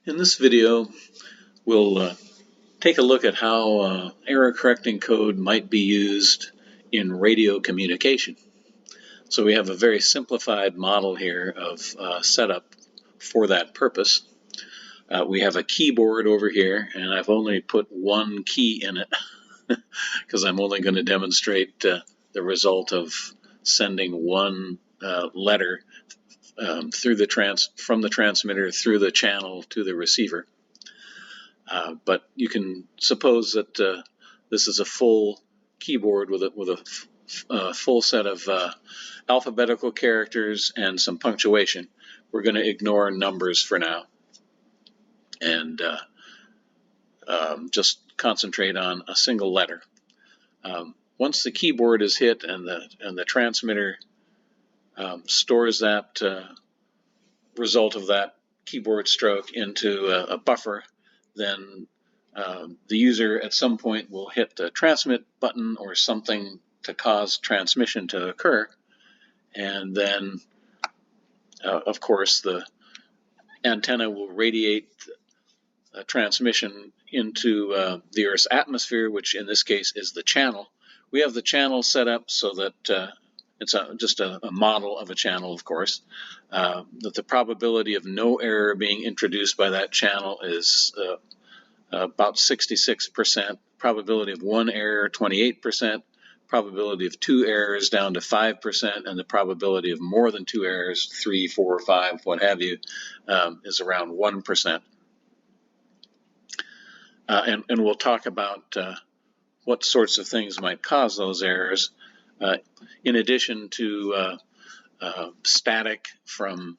In this video, we'll take a look at how error correcting code might be used in radio communication. So we have a very simplified model here of setup for that purpose. We have a keyboard over here, and I've only put one key in it because I'm only going to demonstrate the result of sending one letter from the transmitter through the channel to the receiver. But you can suppose that this is a full keyboard with a full set of alphabetical characters and some punctuation. We're going to ignore numbers for now and just concentrate on a single letter. Once the keyboard is hit and the transmitter stores that result of that keyboard stroke into a buffer, then the user at some point will hit the transmit button or something to cause transmission to occur, and then of course the antenna will radiate transmission into the Earth's atmosphere, which in this case is the channel. We have the channel set up so that it's just a model of a channel, of course, that the probability of no error being introduced by that channel is about 66%, probability of one error 28%, probability of two errors down to 5%, and the probability of more than two errors, 3, 4, 5, what have you, is around 1%. And we'll talk about what sorts of things might cause those errors, in addition to static from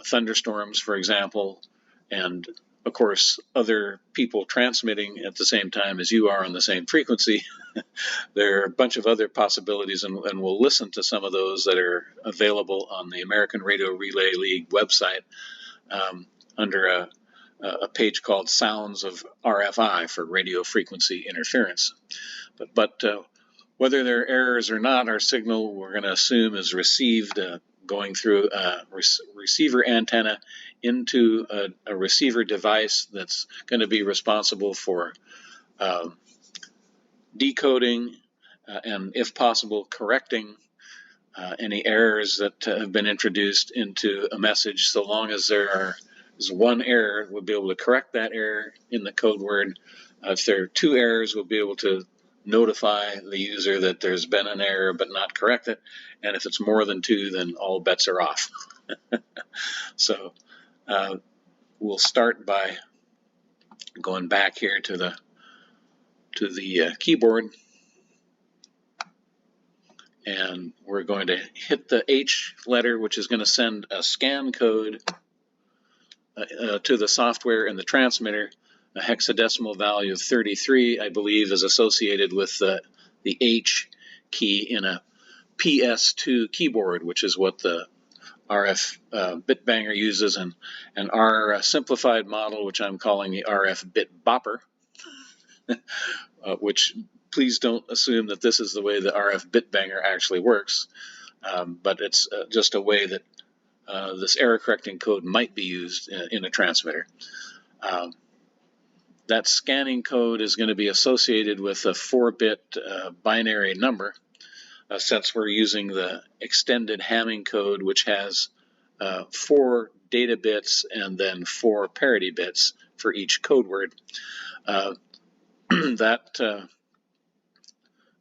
thunderstorms, for example, and of course other people transmitting at the same time as you are on the same frequency. There are a bunch of other possibilities, and we'll listen to some of those that are available on the American Radio Relay League website under a page called Sounds of RFI, for radio frequency interference. But whether there are errors or not, our signal we're going to assume is received going through a receiver antenna into a receiver device that's going to be responsible for decoding and, if possible, correcting any errors that have been introduced into a message. So long as there is one error, we'll be able to correct that error in the code word. If there are two errors, we'll be able to notify the user that there's been an error but not correct it. And if it's more than two, then all bets are off. So we'll start by going back here to the keyboard, and we're going to hit the H letter, which is going to send a scan code to the software in the transmitter. A hexadecimal value of 33, I believe, is associated with the H key in a PS2 keyboard, which is what the RFBitBanger uses, and our simplified model, which I'm calling the RFBitBopper, which please don't assume that this is the way the RFBitBanger actually works, but it's just a way that this error correcting code might be used in a transmitter. That scanning code is going to be associated with a 4-bit binary number, since we're using the extended Hamming code, which has 4 data bits and then 4 parity bits for each code word. That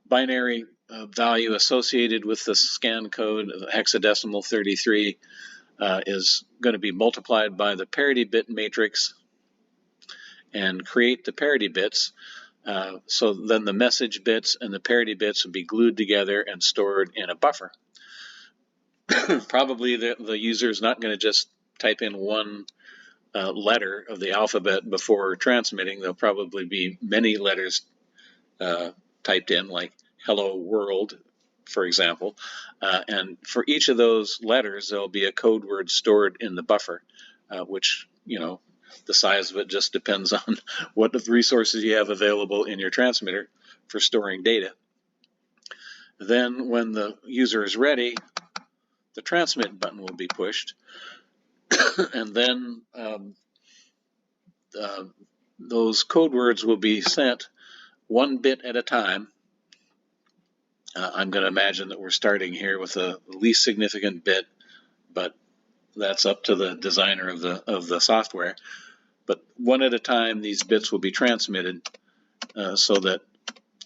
binary value associated with the scan code, hexadecimal 33, is going to be multiplied by the parity bit matrix and create the parity bits. So then the message bits and the parity bits will be glued together and stored in a buffer. Probably the user is not going to just type in one letter of the alphabet before transmitting. There'll probably be many letters typed in, like hello world, for example. And for each of those letters, there'll be a code word stored in the buffer, which, the size of it just depends on what resources you have available in your transmitter for storing data. Then when the user is ready, the transmit button will be pushed, and then those code words will be sent one bit at a time. I'm going to imagine that we're starting here with the least significant bit, but that's up to the designer of the software. But one at a time, these bits will be transmitted so that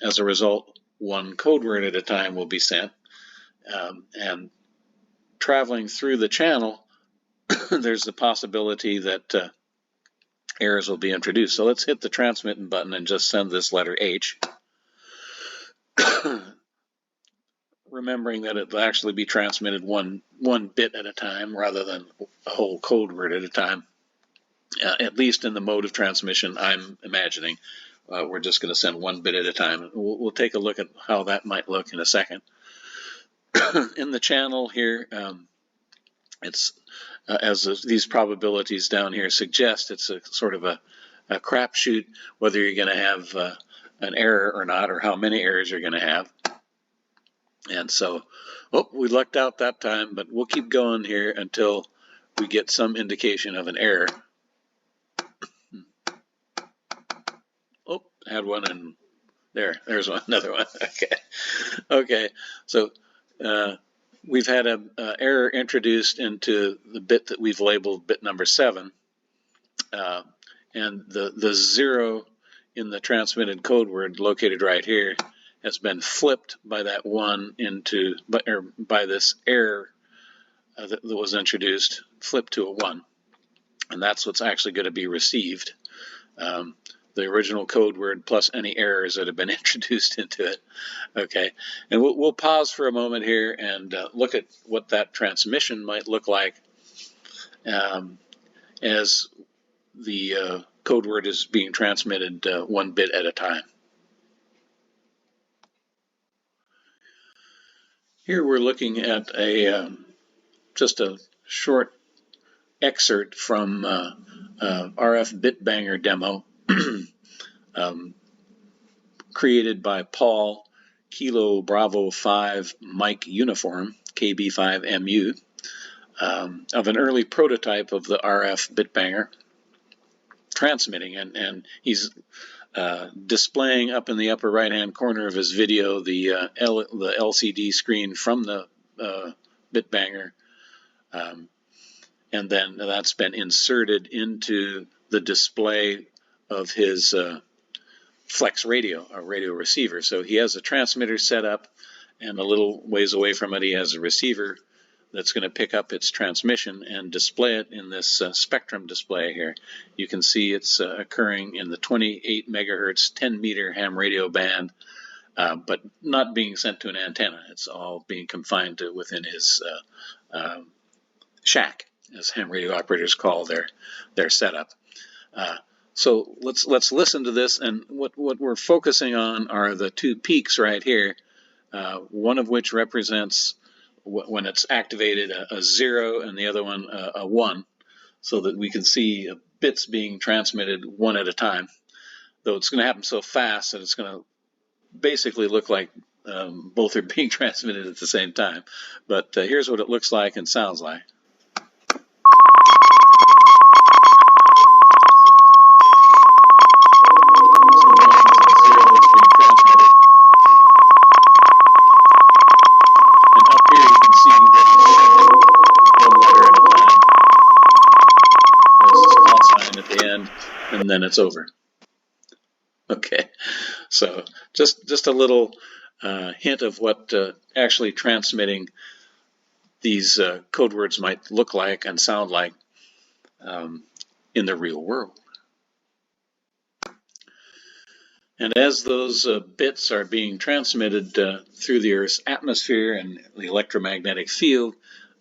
as a result, one code word at a time will be sent. And traveling through the channel, there's the possibility that errors will be introduced. So let's hit the transmit button and just send this letter H. Remembering that it'll actually be transmitted one bit at a time rather than a whole code word at a time. At least in the mode of transmission I'm imagining. We're just going to send one bit at a time. We'll take a look at how that might look in a second. In the channel here, it's as these probabilities down here suggest, it's a sort of a crapshoot whether you're going to have an error or not, or how many errors you're going to have. And so, we lucked out that time, but we'll keep going here until we get some indication of an error. Had one, and there's one, another one. Okay. So we've had an error introduced into the bit that we've labeled bit number 7, and the 0 in the transmitted code word located right here has been flipped by that 1 by this error that was introduced, flipped to a 1, and that's what's actually going to be received. The original code word plus any errors that have been introduced into it. Okay, and we'll pause for a moment here and look at what that transmission might look like as the code word is being transmitted one bit at a time. Here we're looking at just a short excerpt from RFBitBanger demo created by Paul Kilo Bravo 5 Mike Uniform KB5MU of an early prototype of the RFBitBanger transmitting, and he's displaying up in the upper right hand corner of his video the LCD screen from the BitBanger, and then that's been inserted into the display of his Flex radio, a radio receiver. So he has a transmitter set up, and a little ways away from it he has a receiver that's going to pick up its transmission and display it in this spectrum display here. You can see it's occurring in the 28 megahertz 10 meter ham radio band, but not being sent to an antenna. It's all being confined to within his shack, as ham radio operators call their setup. So let's listen to this, and what we're focusing on are the two peaks right here, one of which represents when it's activated a 0 and the other one a 1, so that we can see bits being transmitted one at a time. Though it's going to happen so fast that it's going to basically look like both are being transmitted at the same time. But here's what it looks like and sounds like. And then it's over. Okay, so just a little hint of what actually transmitting these code words might look like and sound like in the real world. And as those bits are being transmitted through the Earth's atmosphere and the electromagnetic field,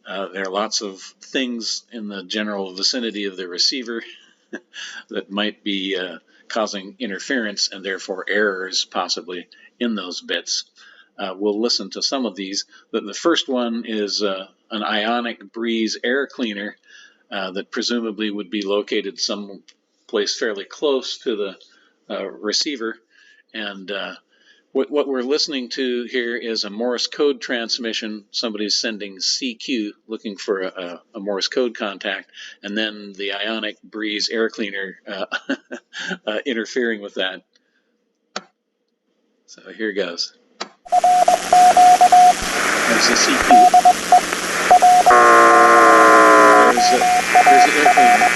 there are lots of things in the general vicinity of the receiver that might be causing interference and therefore errors possibly in those bits. We'll listen to some of these. The first one is an ionic breeze air cleaner that presumably would be located someplace fairly close to the receiver, and What we're listening to here is a Morse code transmission. Somebody's sending CQ, looking for a Morse code contact, and then the ionic breeze air cleaner interfering with that. So here goes. There's the CQ. There's the air cleaner.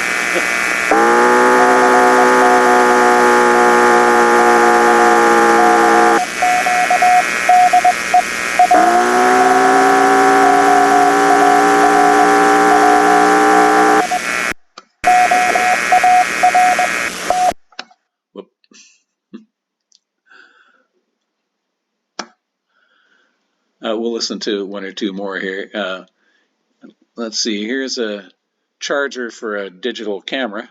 We'll listen to one or two more here. Let's see, here's a charger for a digital camera.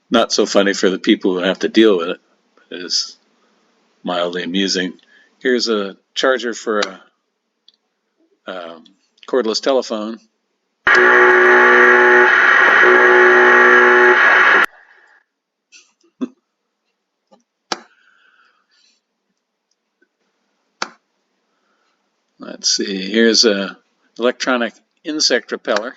Not so funny for the people who have to deal with it. It is mildly amusing. Here's a charger for a cordless telephone. Let's see, here's a electronic insect repeller.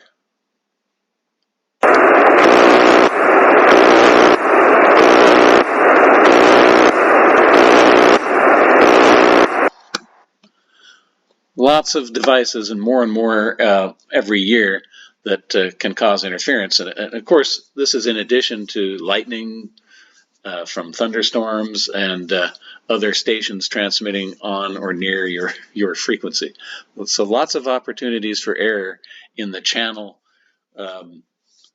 Lots of devices and more every year that can cause interference. And of course, this is in addition to lightning from thunderstorms and other stations transmitting on or near your frequency. So lots of opportunities for error in the channel,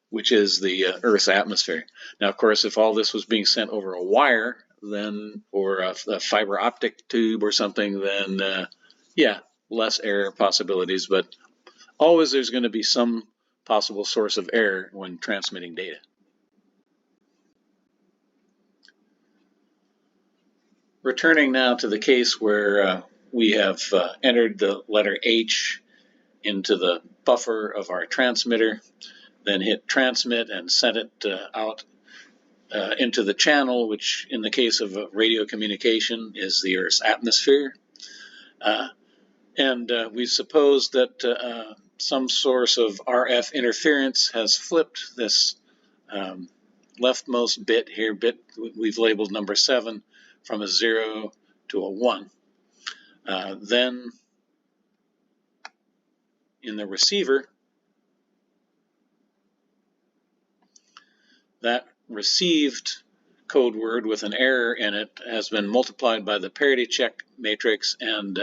which is the Earth's atmosphere. Now, of course, if all this was being sent over a wire, then or a fiber optic tube or something, then yeah, less error possibilities, but always there's going to be some possible source of error when transmitting data. Returning now to the case where we have entered the letter H into the buffer of our transmitter, then hit transmit and send it out into the channel, which in the case of radio communication is the Earth's atmosphere. And we suppose that some source of RF interference has flipped this leftmost bit here, bit we've labeled number 7, from a 0 to a 1. Then in the receiver, that received code word with an error in it has been multiplied by the parity check matrix, and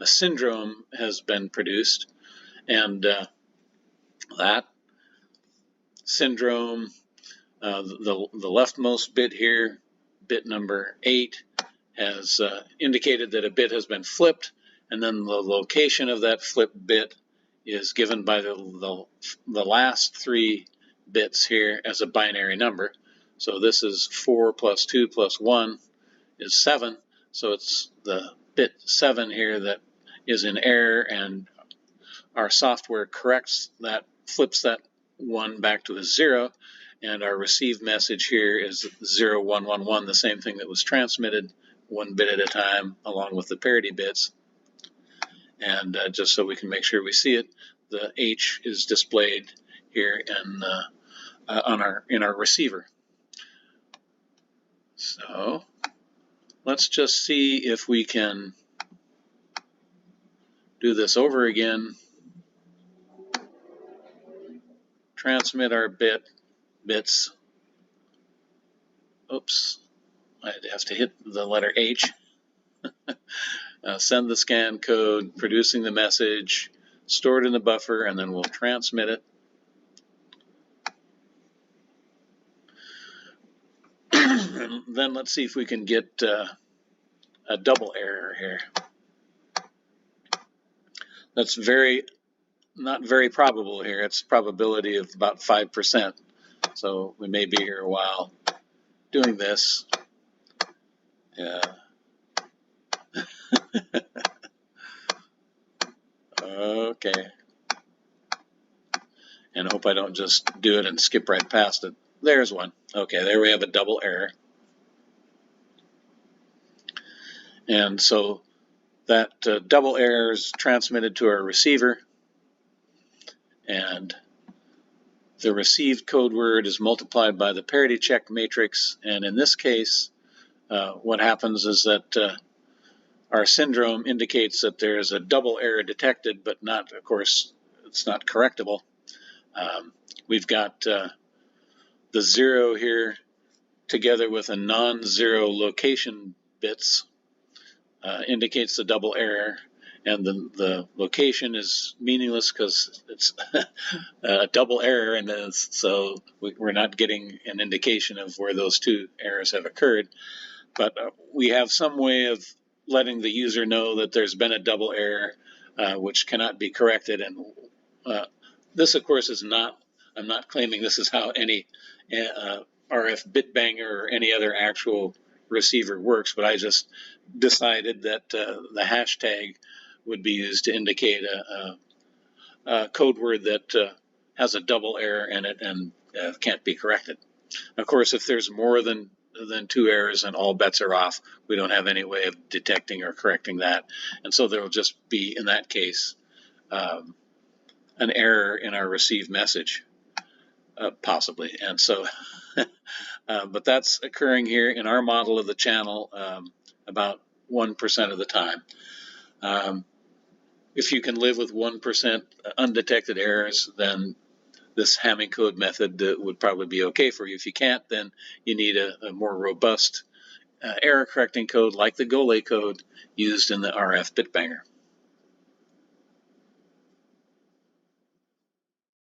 a syndrome has been produced. And that syndrome, the leftmost bit here, bit number 8, has indicated that a bit has been flipped, and then the location of that flipped bit is given by the last 3 bits here as a binary number. So this is 4 plus 2 plus 1 is 7. So it's the bit 7 here that is in error, and our software corrects that, flips that 1 back to a 0, and our received message here is 0111, the same thing that was transmitted 1 bit at a time along with the parity bits. And just so we can make sure we see it, the H is displayed here in our receiver. So let's just see if we can do this over again. Transmit our bits. Oops, I'd have to hit the letter H. Send the scan code, producing the message, store it in the buffer, and then we'll transmit it. And then let's see if we can get a double error here. That's not very probable here. It's probability of about 5%. So we may be here a while doing this. Okay. And I hope I don't just do it and skip right past it. There's one. Okay, there we have a double error. And so that double error is transmitted to our receiver, and the received code word is multiplied by the parity check matrix. And in this case, what happens is that our syndrome indicates that there is a double error detected, but not, of course, it's not correctable. We've got the 0 here together with a non-zero location bits indicates the double error, and the location is meaningless because it's a double error, and so we're not getting an indication of where those two errors have occurred. But we have some way of letting the user know that there's been a double error, which cannot be corrected. And this, of course, is not, I'm not claiming this is how any RFBitBanger or any other actual receiver works, but I just decided that the hashtag would be used to indicate a code word that has a double error in it and can't be corrected. Of course, if there's more than two errors and all bets are off, we don't have any way of detecting or correcting that. And so there will just be, in that case, an error in our received message, possibly. And so, but that's occurring here in our model of the channel about 1% of the time. If you can live with 1% undetected errors, then this Hamming code method would probably be okay for you. If you can't, then you need a more robust error correcting code like the Golay code used in the RFBitBanger.